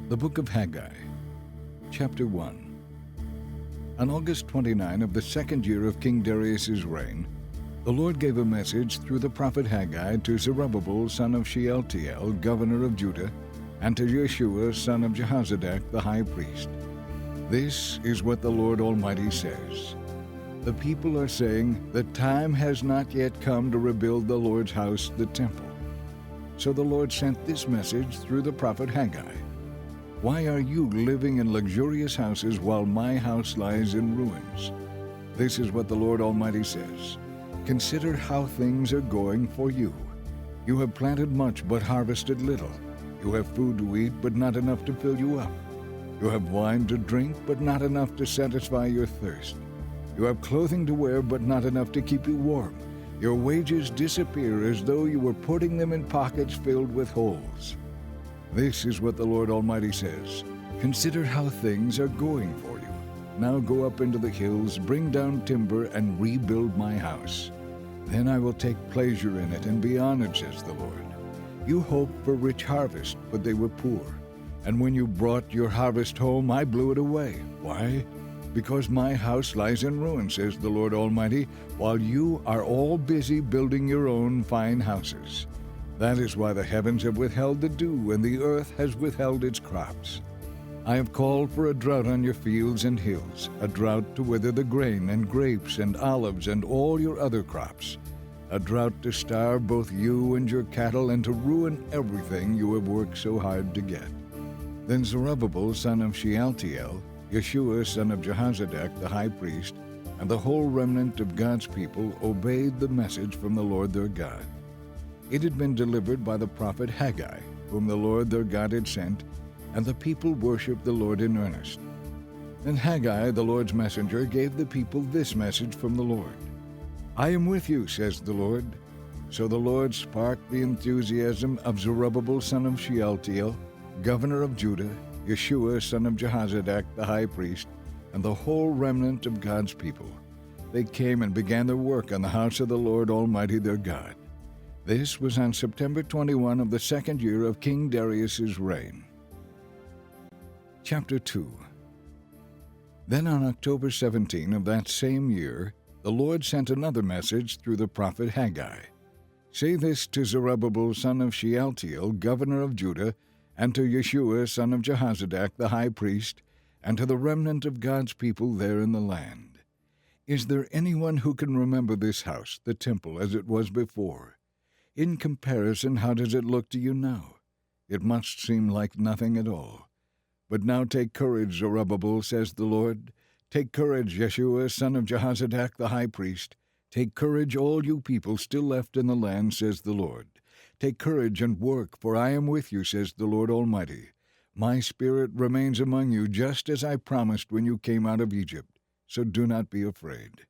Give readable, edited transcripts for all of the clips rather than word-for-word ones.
The Book of Haggai, Chapter 1. On August 29 of the second year of King Darius's reign, the Lord gave a message through the prophet Haggai to Zerubbabel son of Shealtiel, governor of Judah, and to Yeshua son of Jehozadak, the high priest. This is what the Lord Almighty says. The people are saying, "The time has not yet come to rebuild the Lord's house, the temple." So the Lord sent this message through the prophet Haggai. Why are you living in luxurious houses while my house lies in ruins? This is what the Lord Almighty says. Consider how things are going for you. You have planted much but harvested little. You have food to eat but not enough to fill you up. You have wine to drink but not enough to satisfy your thirst. You have clothing to wear but not enough to keep you warm. Your wages disappear as though you were putting them in pockets filled with holes. This is what the Lord Almighty says. Consider how things are going for you. Now go up into the hills, bring down timber, and rebuild my house. Then I will take pleasure in it and be honored, says the Lord. You hoped for rich harvest, but they were poor. And when you brought your harvest home, I blew it away. Why? Because my house lies in ruins, says the Lord Almighty, while you are all busy building your own fine houses. That is why the heavens have withheld the dew, and the earth has withheld its crops. I have called for a drought on your fields and hills, a drought to wither the grain and grapes and olives and all your other crops, a drought to starve both you and your cattle and to ruin everything you have worked so hard to get. Then Zerubbabel son of Shealtiel, Yeshua son of Jehozadak the high priest, and the whole remnant of God's people obeyed the message from the Lord their God. It had been delivered by the prophet Haggai, whom the Lord their God had sent, and the people worshipped the Lord in earnest. Then Haggai, the Lord's messenger, gave the people this message from the Lord. I am with you, says the Lord. So the Lord sparked the enthusiasm of Zerubbabel son of Shealtiel, governor of Judah, Yeshua son of Jehozadak the high priest, and the whole remnant of God's people. They came and began their work on the house of the Lord Almighty their God. This was on September 21 of the second year of King Darius's reign. Chapter 2. Then on October 17 of that same year, the Lord sent another message through the prophet Haggai. Say this to Zerubbabel son of Shealtiel, governor of Judah, and to Yeshua son of Jehozadak the high priest, and to the remnant of God's people there in the land. Is there anyone who can remember this house, the temple, as it was before? In comparison, how does it look to you now? It must seem like nothing at all. But now take courage, Zerubbabel, says the Lord. Take courage, Yeshua, son of Jehozadak the high priest. Take courage, all you people still left in the land, says the Lord. Take courage and work, for I am with you, says the Lord Almighty. My spirit remains among you, just as I promised when you came out of Egypt. So do not be afraid.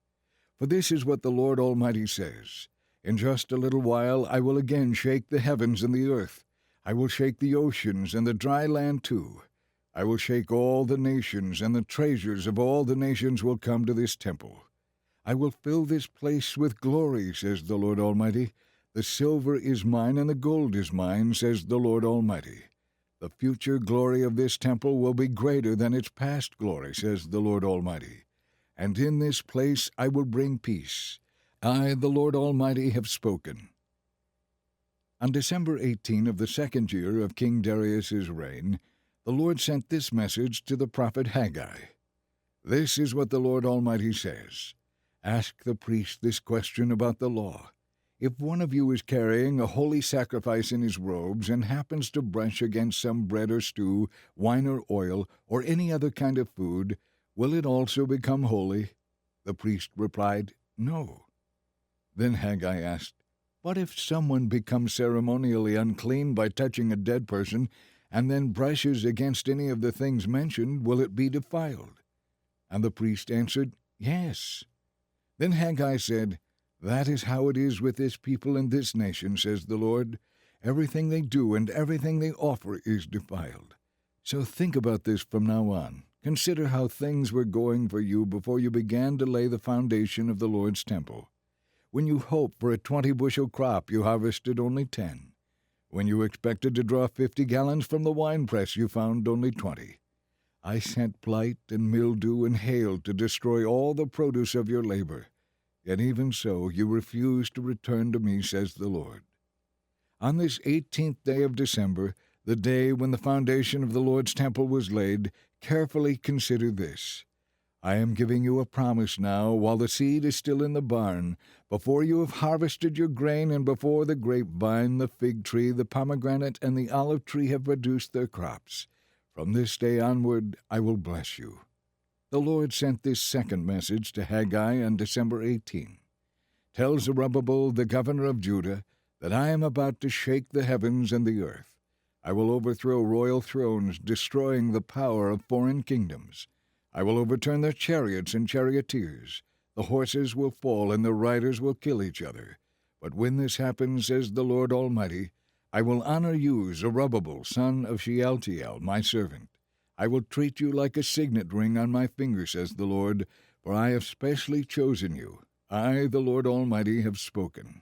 For this is what the Lord Almighty says. In just a little while I will again shake the heavens and the earth. I will shake the oceans and the dry land too. I will shake all the nations, and the treasures of all the nations will come to this temple. I will fill this place with glory, says the Lord Almighty. The silver is mine and the gold is mine, says the Lord Almighty. The future glory of this temple will be greater than its past glory, says the Lord Almighty. And in this place I will bring peace. I, the Lord Almighty, have spoken. On December 18 of the second year of King Darius's reign, the Lord sent this message to the prophet Haggai. This is what the Lord Almighty says. Ask the priest this question about the law. If one of you is carrying a holy sacrifice in his robes and happens to brush against some bread or stew, wine or oil, or any other kind of food, will it also become holy? The priest replied, No. Then Haggai asked, What if someone becomes ceremonially unclean by touching a dead person, and then brushes against any of the things mentioned? Will it be defiled? And the priest answered, Yes. Then Haggai said, That is how it is with this people and this nation, says the Lord. Everything they do and everything they offer is defiled. So think about this from now on. Consider how things were going for you before you began to lay the foundation of the Lord's temple. When you hoped for a 20-bushel crop, you harvested only 10. When you expected to draw 50 gallons from the winepress, you found only 20. I sent blight and mildew and hail to destroy all the produce of your labor. Yet even so you refused to return to me, says the Lord. On this 18th day of December, the day when the foundation of the Lord's temple was laid, carefully consider this. I am giving you a promise now, while the seed is still in the barn, before you have harvested your grain, and before the grapevine, the fig tree, the pomegranate, and the olive tree have produced their crops. From this day onward I will bless you. The Lord sent this second message to Haggai on December 18. Tell Zerubbabel, the governor of Judah, that I am about to shake the heavens and the earth. I will overthrow royal thrones, destroying the power of foreign kingdoms. I will overturn their chariots and charioteers. The horses will fall, and the riders will kill each other. But when this happens, says the Lord Almighty, I will honor you, Zerubbabel, son of Shealtiel, my servant. I will treat you like a signet ring on my finger, says the Lord, for I have specially chosen you. I, the Lord Almighty, have spoken.